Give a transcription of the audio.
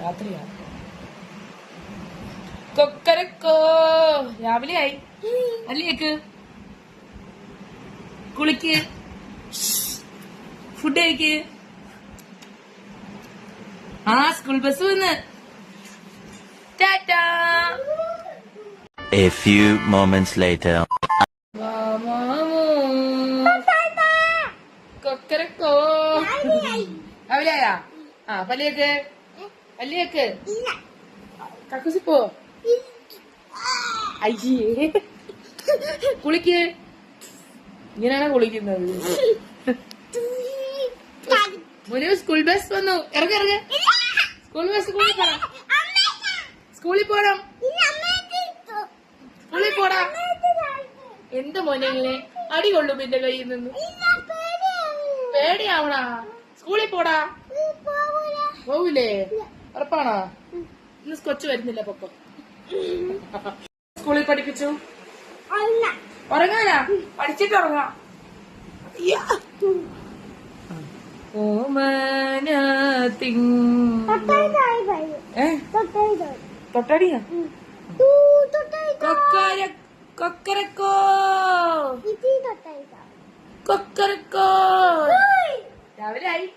രാത്രിയാ. കൊക്കരക്കോ രാവിലെ ആയി. അല്ലേക്ക് കുളിക്ക്, ഫുഡ് കഴിക്ക്. ആ സ്കൂൾ ബസ് വന്ന്. Tata. A few moments later. കൊക്കരക്കോ രാവിലെയാ. ആ പല്ലിയേക്ക്, പല്ലിയേക്ക് കക്കുസിപ്പോ. അയ്യേ കുളിക്ക്. ഇങ്ങനെയാണോ കുളിക്കുന്നത്? മുനു സ്കൂൾ ബസ് വന്നു. ഇറങ്ങ ഇറങ്ങ. സ്കൂൾ ബസ് സ്കൂളിൽ പോണം. സ്കൂളിൽ പോണം. സ്കൂളിൽ പോടാ. എന്ത് മോനെ അടി കൊള്ളും എന്റെ കയ്യിൽ നിന്ന്. പേടിയാവണാ. സ്കൂളിൽ പോടാ. പോവില്ലേ? ഉറപ്പാണോ? ഇന്ന് കൊച്ചു വരുന്നില്ല. പൊക്കം സ്കൂളിൽ പഠിപ്പിച്ചു. ഉറങ്ങാനാ? പഠിച്ചിട്ട് ഉറങ്ങാം. തൊട്ടടിയാ. കൊക്കരക്കോ കൊക്കരക്കോ രാവിലെ ആയി.